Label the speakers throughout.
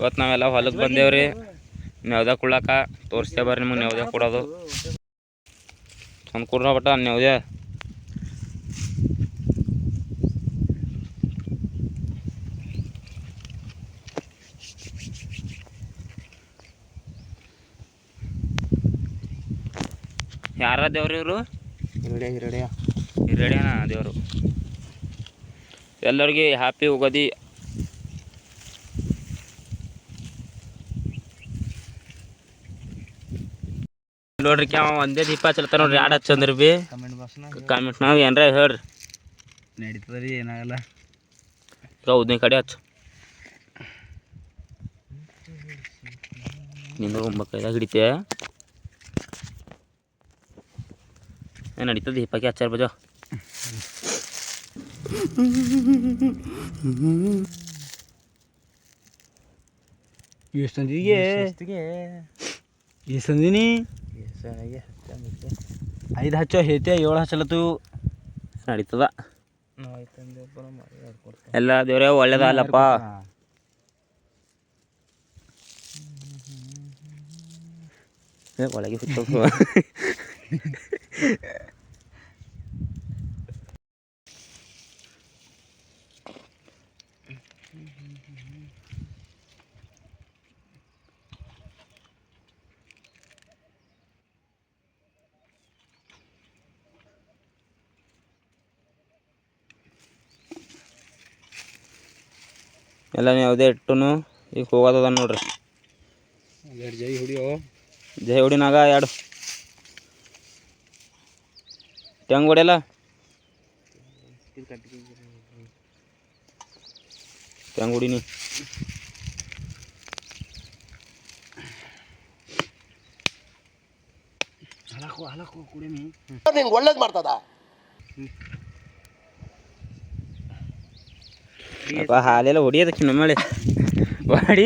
Speaker 1: ಇವತ್ತು ನಾವೆಲ್ಲ ಹೊಲಕ್ಕೆ ಬಂದೇವ್ರಿ ನೆವದ ಕುಳ್ಳಾಕ ತೋರಿಸ್ತೇ ಬರ್ರಿ ನಿಮಗೆ ನೆವದ ಕೊಡೋದು ಒಂದು ಕೊಡ್ರ ಬಟ್ಟ ನೆವದ ಯಾರ ದೇವ್ರಿ ಇವರು ಹಿರಡ್ಯಾನ ದೇವರು ಎಲ್ಲರಿಗೆ ಹ್ಯಾಪಿ ಉಗಾದಿ ನೋಡ್ರಿ ಕ್ಯಾವ ಒಂದೇ ದೀಪ ಹಚ್ಚಲ್ತಾರ ನೋಡ್ರಿ ಯಾಡ್ ಹಚ್ಚಂದ್ರಿ ಬಿ ಕಾಮೆಂಟ್ ನಾವು ಏನ್ರ ಹೇಳ್ರಿ
Speaker 2: ನಡೀತದ ರೀ ಏನಾಗಲ್ಲ
Speaker 1: ಉದ್ನಿ ಕಡೆ ಹಚ್ಚ ನಿಂದ 9 ಹಿಡಿತೆ ಏನು ನಡೀತದೆ ದೀಪಕ್ಕೆ ಹಚ್ಚಾರ ಬಜೋ
Speaker 2: ಎಷ್ಟೊಂದಿಗೆ ಎಷ್ಟೊಂದಿನಿ 5 ಹಚ್ಚೋ ಹೇತೆ 7 ಹಚ್ಚಲತ್ತು
Speaker 1: ನಡೀತದ ಎಲ್ಲ ದೇವ್ರೇ ಒಳ್ಳೇದಲ್ಲಪ್ಪ ಒಳಗೆ ಹುಚ್ಚೋದು ಎಲ್ಲ ಯಾವುದೇ ಇಟ್ಟುನು ಈಗ ಹೋಗೋದದ ನೋಡ್ರಿ
Speaker 2: ಜೈ ಹುಡಿಯೋ
Speaker 1: ಜೈ ಹುಡಿನಾಗ ಎರಡು ಟೆಂಗ್ ಹೊಡೆಯಲ್ಲ ಟೆಂಗ್ ಹೊಡಿನಿ
Speaker 3: ನಿಂಗೆ ಒಳ್ಳೇದು ಮಾಡ್ತದ
Speaker 1: ಹಾಲೆಲ್ಲ ಹೊಡಿಯೋದಕ್ಕೆ ನಮ್ಮಳೆ ಹೊಡಿ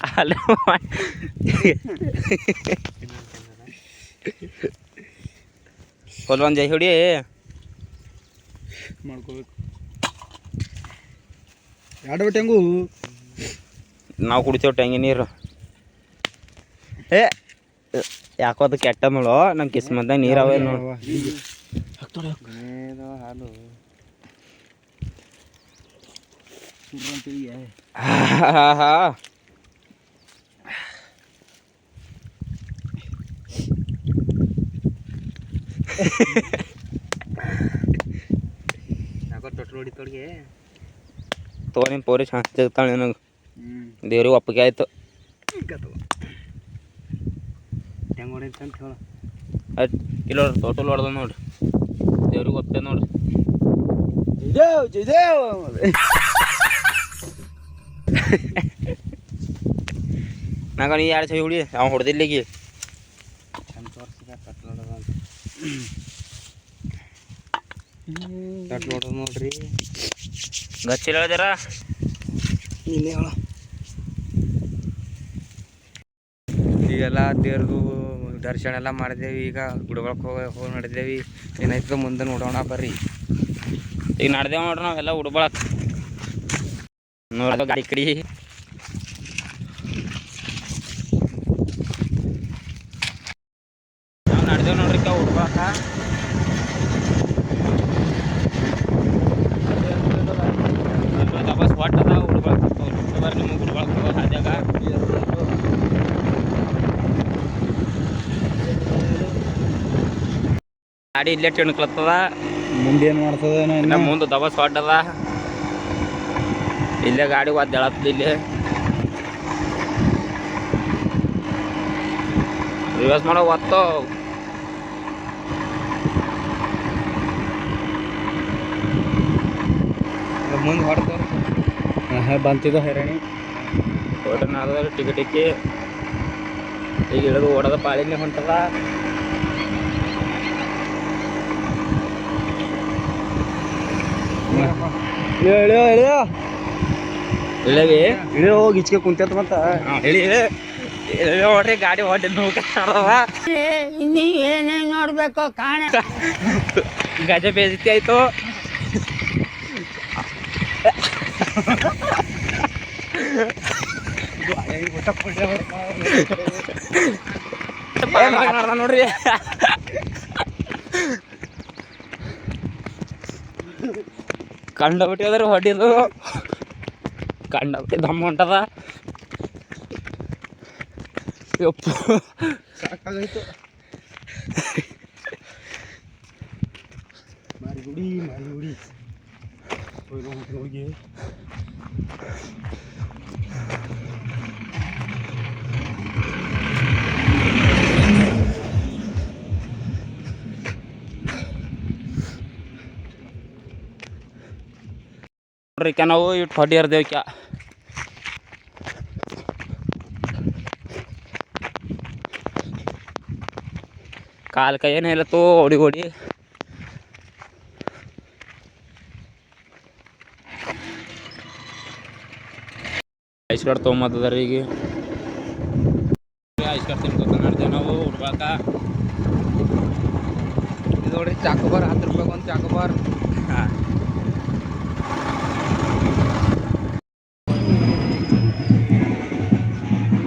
Speaker 1: ಹಾಲು ಒಂದು ಜೈ ಹೊಡಿ
Speaker 2: ಮಾಡ್ಕೋಬೇಕು ಎರಡು ಟೆಂಗು
Speaker 1: ನಾವು ಕುಡಿತೇವೆ ಟೆಂಗಿ ನೀರು ಏ ಯಾಕೋ ಅದು ಕೆಟ್ಟ ನೋಡು ನಮ್ಮ ಕಿಸ್ಮಂದಾಗ ನೀರು ಅವೇ ನೋಡು
Speaker 2: ಹಾಲು
Speaker 1: ತೋರಿ ಪೋರಿ ಚಾನ್ಸ್ ಸಿಗ್ತಾಳೆ ನನಗೆ ದೇವ್ರಿಗೆ ಒಪ್ಪಿಗೆ ಆಯ್ತು ಕಿಲೋ ಟೋಟಲ್ ಹೊಡೆದ ನೋಡ್ರಿ ದೇವ್ರಿಗೆ ಒಪ್ಪಿದೆ ನೋಡ್ರಿ ನಾಗ ನೀ ಎರಡು ಸೈ ಹುಡಿ ಅವ ಹೊಡೆದಿಲ್ಲಿಗೆ
Speaker 2: ನೋಡ್ರಿ
Speaker 1: ಗಚ್ಚಿಲ್ಲ ಜರ
Speaker 2: ನೀನೇ ಹೇಳ ಈಗೆಲ್ಲ ದೇವ್ರದು ದರ್ಶನ ಎಲ್ಲ ಮಾಡಿದೇವಿ ಈಗ ಗುಡ್ಗೊಳಕ್ಕೆ ಹೋಗಿ ನಡೆದೇವಿ ಏನಾಯ್ತದ ಮುಂದೆ ನೋಡೋಣ ಬರ್ರಿ
Speaker 1: ಈಗ ನಡ್ದೇವ ನೋಡ್ರಿ ನಾವೆಲ್ಲ ಹುಡ್ಕೊಳಕ್ ನೋಡ್ದ ಗಾಡಿ ಕಡಿ ನಾವು ನಡ್ದೇವ್ ನೋಡ್ರಿ ಹುಡ್ಕೊಳಕ ಬಸ್ ಒಟ್ಟದ ಹುಡ್ಕೊಳಕ್ ಬರ್ರಿ ನಿಮಗೆ ಹುಡ್ಕೊಳಕ್ ಹಾದ್ಯಾಗ ಗಾಡಿ ಇಲ್ಲೇ ತಿಣ್ಕಲತ್ತದ
Speaker 2: ಮುಂದೆ ಏನು ಮಾಡ್ತದ
Speaker 1: ಇನ್ನು ಮುಂದೆ ದಬಸ್ ಹೊಡ್ಡದ ಇಲ್ಲೇ ಗಾಡಿ ಒದ್ದೇಳತ್ತದ ಇಲ್ಲಿ ರಿವರ್ಸ್ ಮಾಡೋ ಒತ್ತು
Speaker 2: ಮುಂದೆ ಹೊಡ್ತಾರ ಬಂತಿದ್ದು ಹೈರಾಣಿ
Speaker 1: ಹೊಟ್ಟನಾದ ಟಿಕೆಟಿಕ್ಕಿ ಈಗ ಇಳಿದು ಓಡೋದ ಪಾಳಿನೇ ಹೊಂಟದ
Speaker 2: ಇಳಿಯೋ ಇಳಿಯೋ
Speaker 1: ಇಳವಿ
Speaker 2: ಇಳಿಯೋ ಹೋಗಿ ಇಚ್ಕೆ ಕುಂತೈತ ಮತ್ತ
Speaker 1: ಹೇಳಿ ನೋಡ್ರಿ ಗಾಡಿ ಹೊಟ್ಟೆ
Speaker 4: ಏನೇ ನೋಡ್ಬೇಕು ಕಾಣ
Speaker 1: ಗಜ ಬೇಜತಿ ಆಯ್ತು ನೋಡ್ರಿ ಕಂಡಬಿಟ್ಟು ಅದ್ರ ಹೊಡಿದು ಕಂಡಬಿಟ್ಟು ದಮ್ಮ ಹೊಂಟದ ಯಪ್ಪು
Speaker 2: ಸಾಕಾಗೈತು. ಮಾರಿಗುಡಿ ಹೋಗಿ
Speaker 1: ನೋಡ್ರಿ ನಾವು ಇಟ್ಟು ಹೊಡಿ ಹರ್ದೇವ್ ಕ್ಯಾ ಕಾಲು ಕೈ ಏನೇ ಇಲ್ಲತ್ತು ಹೊಡಿ ಐಸ್ ಕಾರ್ಡ್ ತೊಗೊಂಬತ್ತದ ಈಗ ಐಸ್ ಕಾರ್ಡ್ ತಿನ್ಕೊತ ನೋಡ್ತೇವೆ ನಾವು ಹುಡ್ಬಾಕ.
Speaker 2: ಇದು ನೋಡ್ರಿ ಚಾಕೋಬಾರ್ 10 ರೂಪಾಯಿ ಒಂದು ಚಾಕೋಬಾರ್.
Speaker 1: ಹಾಂ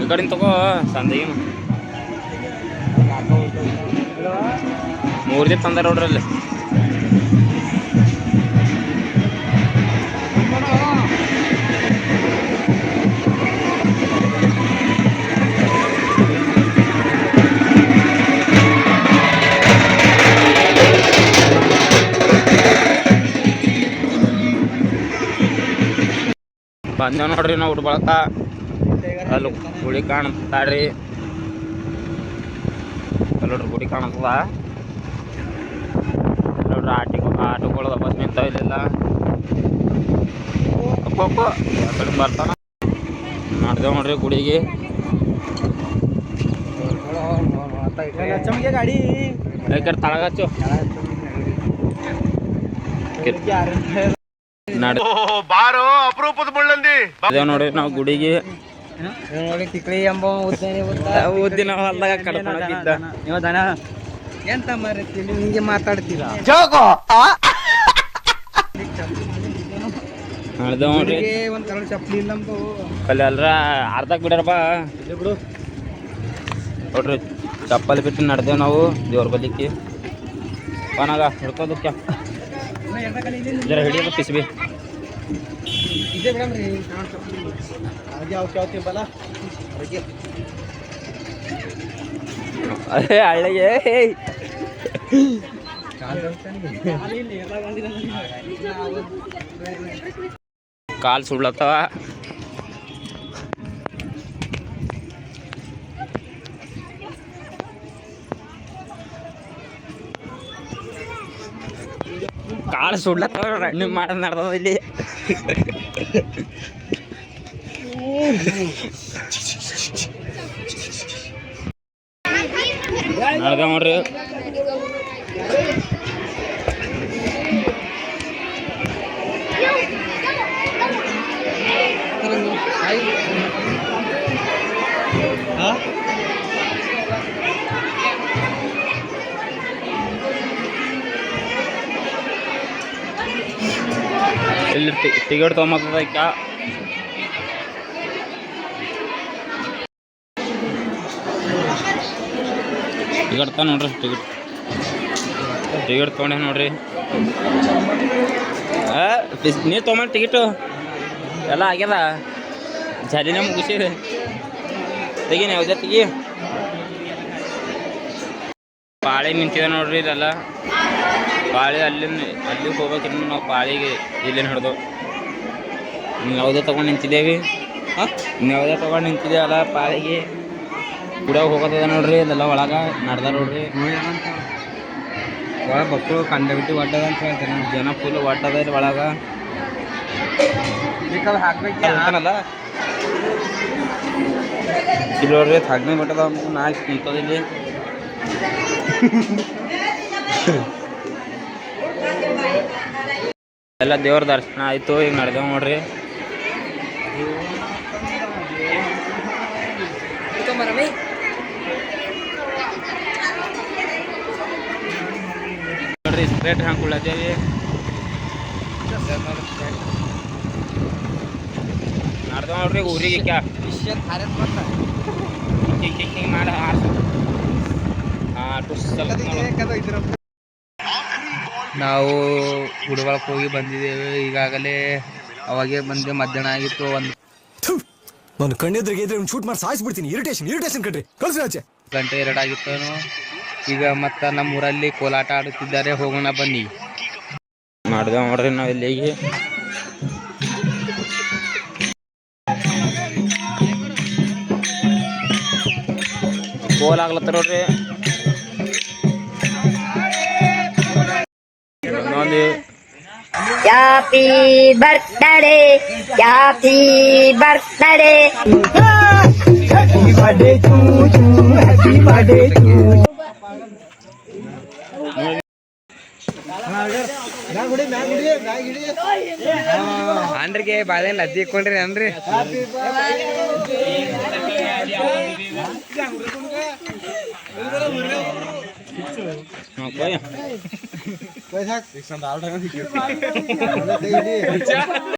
Speaker 1: ಈ ಕಡೆಯಿಂದ ತಗೋ ಸಂದಿಗೇನು 3 ದಿನ ತಂದಾರ ನೋಡ್ರಿ ಅಲ್ಲಿ. ಬಂದೇವ್ ನೋಡ್ರಿ ನಾವು ಹುಡ್ಬಳಕ. ಅಲ್ಲಿ ಗುಡಿ ಕಾಣ್ತಾಡ್ರಿ, ಅಲ್ಲಿ ನೋಡ್ರಿ ಗುಡಿ ಕಾಣ್ತದ ನೋಡ್ರಿ. ಆಟೋಗಳು ಬಸ್ ನಿಂತಾವ ಇಲ್ಲೆಲ್ಲ. ಅಪ್ಪ ಆ ಕಡೆ ಬರ್ತಾನ ಮಾಡ್ದೇವ್ ನೋಡ್ರಿ ಗುಡಿಗೆ.
Speaker 2: ಗಾಡಿ
Speaker 1: ಯಾಕಡೆ ತಳಗ ಹಚ್ಚು
Speaker 3: ಬಾರೋ ಅಪರೂಪದ ಮುಳ್ಳಂದಿ
Speaker 1: ಅದೇವ್ ನೋಡ್ರಿ ನಾವು ಗುಡಿಗೆ.
Speaker 2: ನೋಡಿ ತಿಕ್ಳಿ ಎಂಬ
Speaker 1: ಉದ್ದಿನ ಹೊಲ್ದಾಗ ಕಡ್ಕೊಂಡ್ ಬಿದ್ದ.
Speaker 2: ಎಂತ ಮಾರತ್ತೀನಿ ಹಿಂಗೆ ಮಾತಾಡ್ತೀರಾ?
Speaker 1: ಮಾಡ್ದೇವ್ ನೋಡ್ರಿ.
Speaker 2: ಒಂದ್ ಕಲರ್ ಚಪ್ಪಲಿ ಇಲ್ಲ ನಮ್ದು.
Speaker 1: ಅಲ್ಲಿ ಅಲ್ರ ಅರ್ಧಕ್ ಬಿಡ್ಯಾರಪ್ಪ ನೋಡ್ರಿ. ಚಪ್ಪಲಿ ಬಿಟ್ಟು ನಡ್ದೇವ್ ನಾವು ದೇವ್ರ ಬಲಿಕ್ಕೆ. ಅವನಾಗ ಹಿಡ್ಕೋದಕ್ಕೆ ಜರ ಹಿಡಿಯೋದು ಪಿಸ್ಬಿ.
Speaker 2: ಇದೇ ಮೇಡಮ್ರಿ ಯಾವ ಬಲ
Speaker 1: ಅದೇ ಹಳ್ಳಿಗೆ ಕಾಲು ಸುಡ್ಲತ್ತವ. ಕಾಳು ಸುಡ್ಲತ್ತವ. ರನ್ನಿಂಗ್ ಮಾಡೋದು ನಡ್ದದ ಇಲ್ಲಿ. ನಡ್ದ ನೋಡ್ರಿ. ಇಲ್ಲಿ ಟಿಕೆಟ್ ತೊಗೊಂಬತ್ತದ ಈಗ. ಟಿಕೆಟ್ ತ ನೋಡ್ರಿ. ಟಿಕೆಟ್ ತೊಗೊಂಡೆ ನೋಡ್ರಿ. ನೀರು ತೊಗೊಂಬ ಟಿಕೆಟು ಎಲ್ಲ ಆಗ್ಯದ. ಜಾಲಿನ ಮುಗಿಸಿದೆ. ತೆಗೀನಿ ಯಾವುದೇ ತೆಗಿ. ಪಾಳಿ ನಿಂತಿದೆ ನೋಡ್ರಿ ಇದೆಲ್ಲ. ಪಾಳಿ ಅಲ್ಲಿ ಹೋಗ್ಬೇಕಿನ್ನು ನಾವು ಪಾಳಿಗೆ ಇಲ್ಲೇನು ಹಿಡ್ದು ಯಾವುದೇ ತೊಗೊಂಡು ನಿಂತಿದ್ದೇವೆ. ಯಾವುದೇ ತೊಗೊಂಡು ನಿಂತಿದ್ದೇವಲ್ಲ ಪಾಳಿಗೆ. ಗುಡಿಯಾಗ ಹೋಗೋದ ನೋಡ್ರಿ. ಇದೆಲ್ಲ ಒಳಗೆ ನಡ್ದ ನೋಡ್ರಿ.
Speaker 2: ಒಳ ಮಕ್ಕಳು ಕಂಡಬಿಟ್ಟು ಒಡ್ಡದ ಅಂತ ಹೇಳ್ತೇನೆ.
Speaker 1: ಜನ ಫುಲ್ ಒಟ್ಟದ ಇಲ್ಲಿ ಒಳಗೆ.
Speaker 2: ಹಾಕ್ಬೇಕಲ್ಲ
Speaker 1: ಇಲ್ಲಿ ನೋಡ್ರಿ ಥಗ್ನೆ ಬಿಟ್ಟದ ನಾಲ್ಕು ನಿಂತದ ಇಲ್ಲಿ. ಎಲ್ಲ ದೇವ್ರ ದರ್ಶನ ಆಯಿತು. ಈಗ ನಡೆದೇವು ನೋಡ್ರಿ. ನೋಡ್ರಿ ಸ್ಟ್ರೇಟ್ ಹಂಗೆ ಕುಳ್ಳದೇವಿ. ಮಾಡ್ದ ನೋಡ್ರಿ ಊರಿಗೆ ಕ್ಯಾ ಹಿಂಗೆ ಮಾಡಿ ಹಾಂ
Speaker 2: ನಾವು ಗುಡಗೊಳಕ್ಕೆ ಹೋಗಿ ಬಂದಿದ್ದೇವೆ ಈಗಾಗಲೇ. ಅವಾಗೇ ಬಂದೆ, ಮಧ್ಯಾಹ್ನ ಆಗಿತ್ತು. ಒಂದು
Speaker 5: ನಾನು ಕಣ್ಣೆದ್ರಿಗೆ ಇದ್ರೆ ಶೂಟ್ ಮಾಡಿ ಸಾಯಿಸ್ಬಿಡ್ತೀನಿ. ಇರಿಟೇಷನ್ ಕಣ್ರಿ, ಕಳ್ಸಿ ಆಚೆ.
Speaker 2: ಗಂಟೆ 2 ಆಗಿತ್ತು. ಈಗ ಮತ್ತೆ ನಮ್ಮ ಊರಲ್ಲಿ ಕೋಲಾಟ ಆಡುತ್ತಿದ್ದಾರೆ, ಹೋಗೋಣ ಬನ್ನಿ.
Speaker 1: ಮಾಡ್ದೇವು ನೋಡ್ರಿ ನಾವು ಇಲ್ಲಿಗೆ. ಕೋಲ್ ಆಗ್ಲತ್ತಾರ ನೋಡ್ರಿ. ಇನ್ನೊಂದು
Speaker 4: ಹ್ಯಾಪಿ ಬರ್ತ್ಡೇ, ಹ್ಯಾಪಿ ಬರ್ತ್ಡೇ.
Speaker 2: ಅಂದ್ರಿಗೆ ಬಾಳೆಹಣ್ಣು ಅಜ್ಜಿ ಇಕ್ಕೊಂಡ್ರಿ ಅನ್ರಿ.
Speaker 1: ಹಾಂ